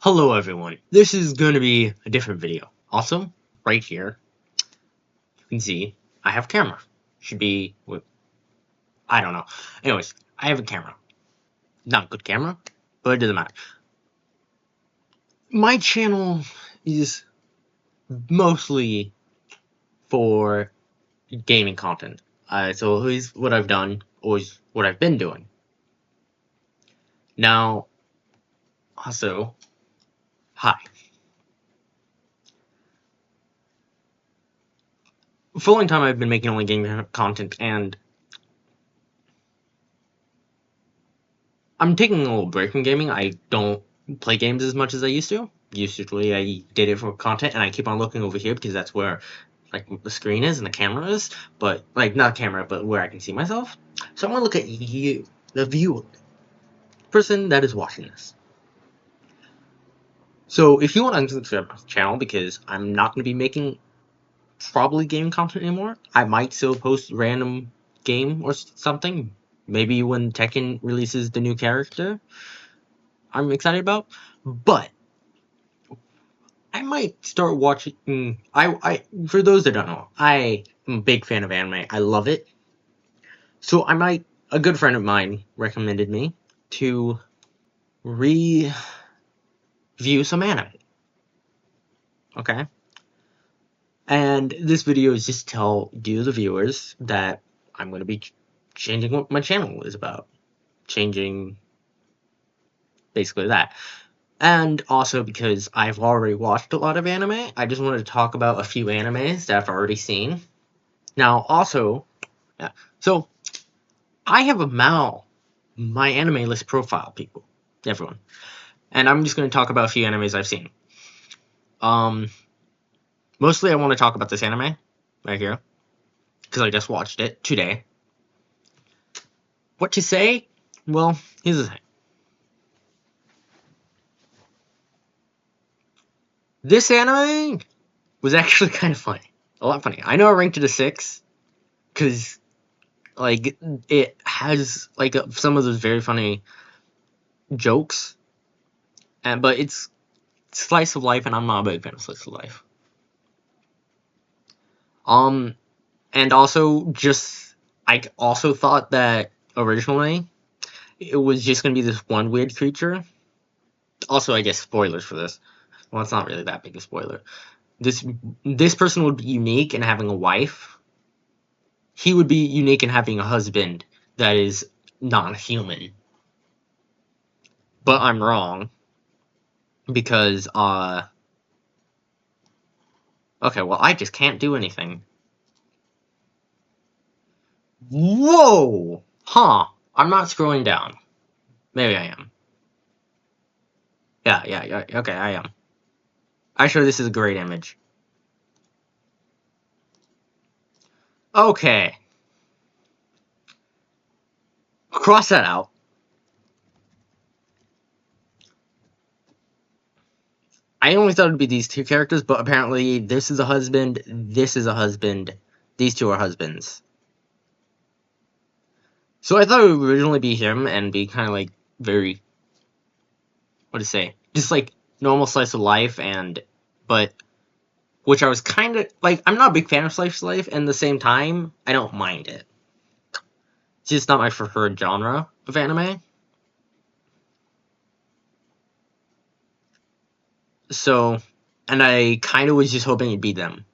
Hello everyone, this is going to be a different video. Also, right here, you can see I have a camera. Should be, I don't know. Anyways, I have a camera. Not a good camera, but it doesn't matter. My channel is mostly for gaming content. So here's what I've done, or what I've been doing. Now, also, hi. For a long time I've been making only gaming content, and I'm taking a little break from gaming. I don't play games as much as I used to. Usually I did it for content, and I keep on looking over here because that's where like the screen is and the camera is, but like not camera, but where I can see myself. So I want to look at you, the viewer, person that is watching this. So if you want to unsubscribe my channel, because I'm not going to be making probably game content anymore, I might still post random game or something. Maybe when Tekken releases the new character I'm excited about, but I might start watching. I for those that don't know, I am a big fan of anime. I love it. So I might. A good friend of mine recommended me to review some anime. Okay, and this video is just to tell you, the viewers, that I'm going to be changing what my channel is about. Changing basically that. And also because I've already watched a lot of anime, I just wanted to talk about a few animes that I've already seen. Now, also, yeah, so I have a my anime list profile, people, everyone, and I'm just going to talk about a few animes I've seen. Mostly I want to talk about this anime right here because I just watched it today. What to say? Well, here's the thing. This anime was actually kind of funny. A lot funny. I know I ranked it a 6 because, like, it has, like, some of those very funny jokes, but it's slice of life, and I'm not a big fan of slice of life. And also, I also thought that originally it was just gonna be this one weird creature. Also, I guess spoilers for this. Well, it's not really that big a spoiler. This person would be unique in having a wife. He would be unique in having a husband that is non-human. But I'm wrong. Because, okay, well, I just can't do anything. Whoa! Huh. I'm not scrolling down. Maybe I am. Yeah, okay, I am. Actually, this is a great image. Okay. Cross that out. I only thought it'd be these two characters, but apparently this is a husband, this is a husband, these two are husbands. So I thought it would originally be him and be kind of like very, what to say, just like normal slice of life, but which I was kind of like, I'm not a big fan of slice of life, and at the same time, I don't mind it. It's just not my preferred genre of anime. So, and I kind of was just hoping it'd be them.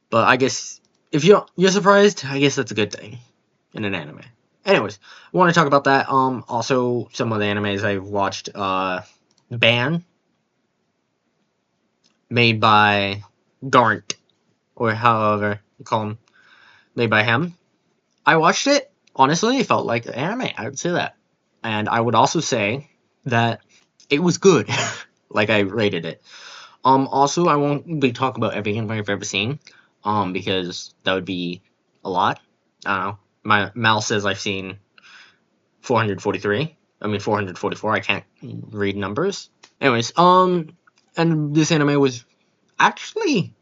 But I guess, if you're surprised, I guess that's a good thing in an anime. Anyways, I want to talk about that. Also, some of the animes I've watched, Ban, made by Garnt, or however you call him, made by him. I watched it. Honestly, it felt like anime. I would say that. And I would also say that it was good. Like I rated it. Also, I won't be talking about every anime I've ever seen, because that would be a lot. I don't know. My Mal says I've seen 443. I mean 444. I can't read numbers. Anyways, and this anime was actually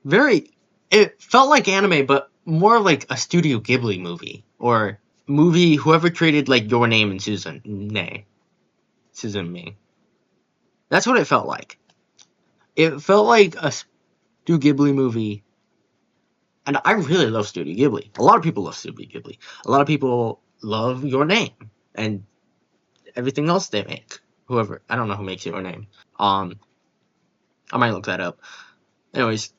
very. It felt like anime, but more like a Studio Ghibli movie, or movie whoever created like Your Name and Suzume. That's what it felt like. It felt like a Studio Ghibli movie. And I really love Studio Ghibli. A lot of people love Studio Ghibli. A lot of people love Your Name and everything else they make. Whoever, I don't know who makes Your Name. I might look that up. Anyways,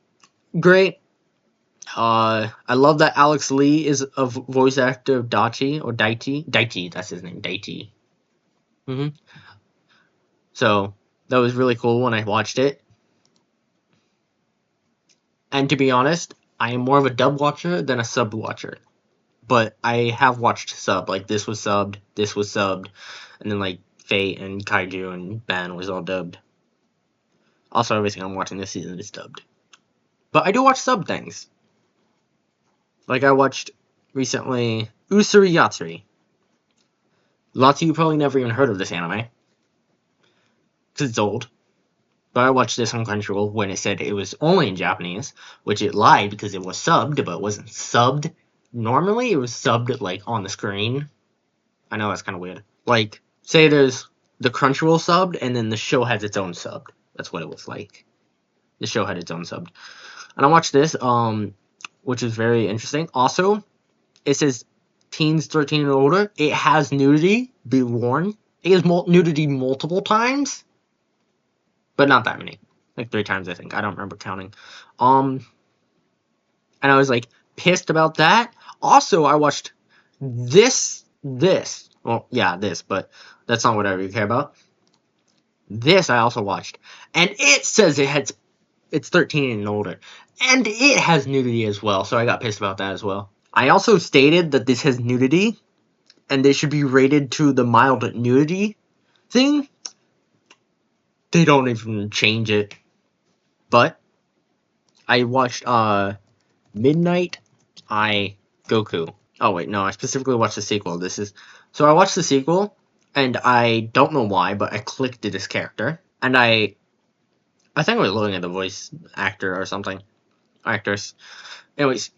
great. I love that Alex Lee is a voice actor of Daichi or Daichi. That's his name, Daichi. So that was really cool when I watched it. And to be honest, I am more of a dub watcher than a sub watcher. But I have watched sub. Like this was subbed, and then like Fate and Kaiju and Ban was all dubbed. Also, everything I'm watching this season is dubbed. But I do watch sub things. Like I watched recently Usuri Yatsuri. Lots of you probably never even heard of this anime. Because it's old. But I watched this on Crunchyroll when it said it was only in Japanese, which it lied because it was subbed, but it wasn't subbed. Normally, it was subbed, like, on the screen. I know that's kind of weird. Like, say there's the Crunchyroll subbed, and then the show has its own subbed. That's what it was like. The show had its own subbed. And I watched this, which is very interesting. Also, it says teens 13 and older. It has nudity, be warned. It has nudity multiple times. But not that many. Like 3 times, I think. I don't remember counting. And I was, like, pissed about that. Also, I watched this. Well, yeah, this, but that's not what I really care about. This I also watched. And it says it's 13 and older. And it has nudity as well, so I got pissed about that as well. I also stated that this has nudity, and they should be rated to the mild nudity thing. They don't even change it. But I watched Midnight Eye Goku. Oh wait, no, I specifically watched the sequel. So I watched the sequel, and I don't know why, but I clicked to this character, and I think I was looking at the voice actor or something, actress. Anyways,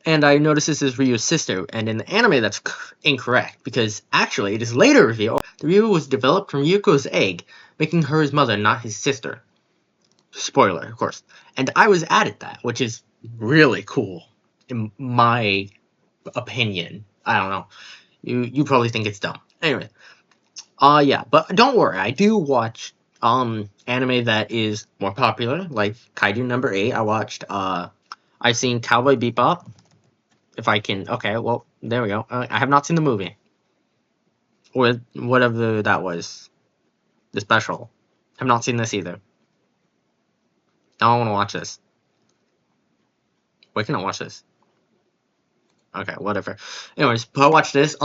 and I noticed this is Ryu's sister, and in the anime that's incorrect because actually it is later revealed that Ryu was developed from Yuko's egg, making her his mother, not his sister. Spoiler, of course. And I was added that, which is really cool, in my opinion. I don't know. You probably think it's dumb. Anyway. Yeah, but don't worry, I do watch anime that is more popular, like Kaiju number 8. I watched I've seen Cowboy Bebop. If I can okay, well, there we go. I have not seen the movie. Or whatever that was. The special. I've not seen this either. I don't want to watch this. Why can't I watch this? Okay, whatever. Anyways, but I watched this.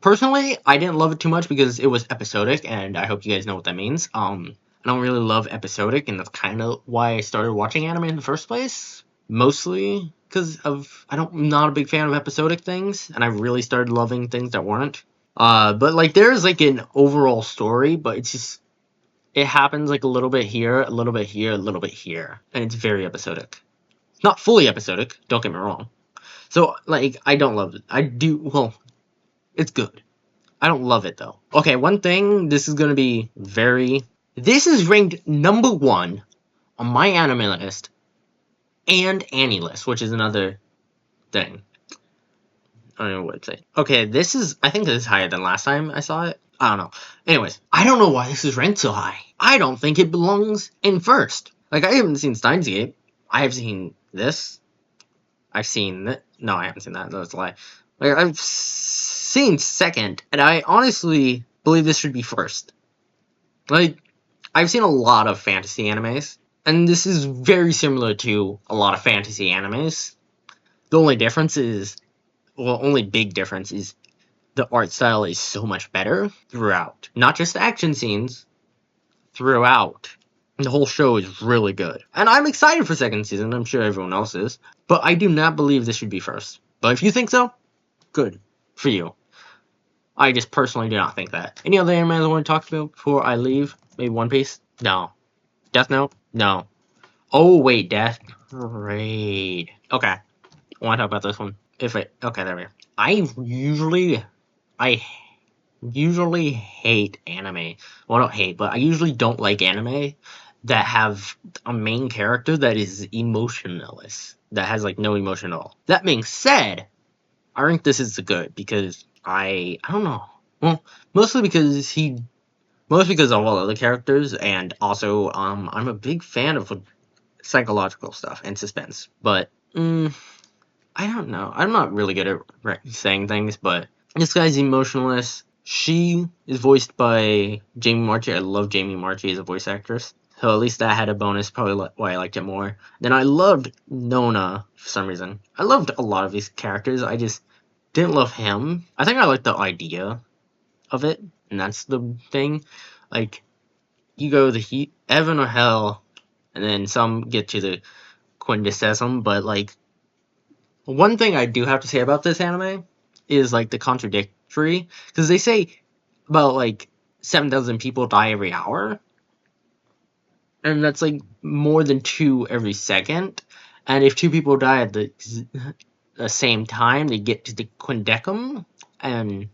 Personally, I didn't love it too much because it was episodic, and I hope you guys know what that means. I don't really love episodic, and that's kind of why I started watching anime in the first place. Mostly because I'm not a big fan of episodic things, and I really started loving things that weren't. But like there's like an overall story, but it happens like a little bit here, a little bit here, a little bit here, and it's very episodic. Not fully episodic, don't get me wrong. So, like, I don't love it. It's good. I don't love it, though. Okay, one thing, this is ranked number 1 on my anime list and Annie list, which is another thing. I don't know what to say. Okay, I think this is higher than last time I saw it. I don't know. Anyways, I don't know why this is ranked so high. I don't think it belongs in first. Like, I haven't seen Steins Gate. I have seen this. I've seen that. No, I haven't seen that. That's a lie. Like, I've seen second, and I honestly believe this should be first. Like, I've seen a lot of fantasy animes, and this is very similar to a lot of fantasy animes. The only big difference is the art style is so much better throughout. Not just the action scenes, throughout. The whole show is really good. And I'm excited for second season, I'm sure everyone else is. But I do not believe this should be first. But if you think so, good for you. I just personally do not think that. Any other anime I want to talk about before I leave? Maybe One Piece? No. Death Note? No. Oh, wait, Death Parade. Okay. I want to talk about this one. Okay, there we go. I usually hate anime. Well, not hate, but I usually don't like anime that have a main character that is emotionless, that has like no emotion at all. That being said, I rank this as good because I don't know. Well, mostly because mostly because of all other characters, and also I'm a big fan of psychological stuff and suspense. But I don't know. I'm not really good at saying things, but this guy's emotionless. She is voiced by Jamie Marchi. I love Jamie Marchi as a voice actress. So at least that had a bonus, probably why I liked it more. Then I loved Nona for some reason. I loved a lot of these characters. I just didn't love him. I think I liked the idea of it, and that's the thing. Like, you go the heat, heaven or hell, and then some get to the quintessence, but like, one thing I do have to say about this anime is like the contradictory, because they say about like 7,000 people die every hour, and that's like more than 2 every second. And if 2 people die at the same time, they get to the quindecim. And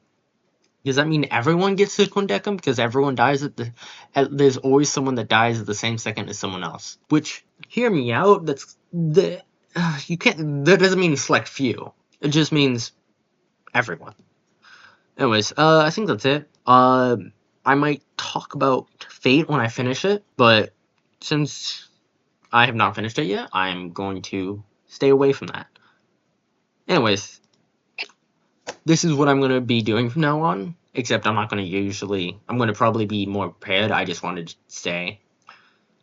does that mean everyone gets to the quindecim? Because everyone dies there's always someone that dies at the same second as someone else. Which, hear me out, you can't. That doesn't mean select few. It just means everyone. Anyways, I think that's it. I might talk about Fate when I finish it, but since I have not finished it yet, I'm going to stay away from that. Anyways, this is what I'm going to be doing from now on, except I'm not going to I'm going to probably be more prepared. I just wanted to say.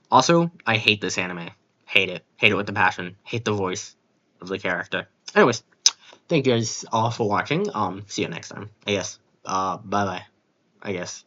Also, I hate this anime. Hate it. Hate it with a passion. Hate the voice of the character. Anyways, thank you guys all for watching. See you next time, I guess. Bye bye, I guess.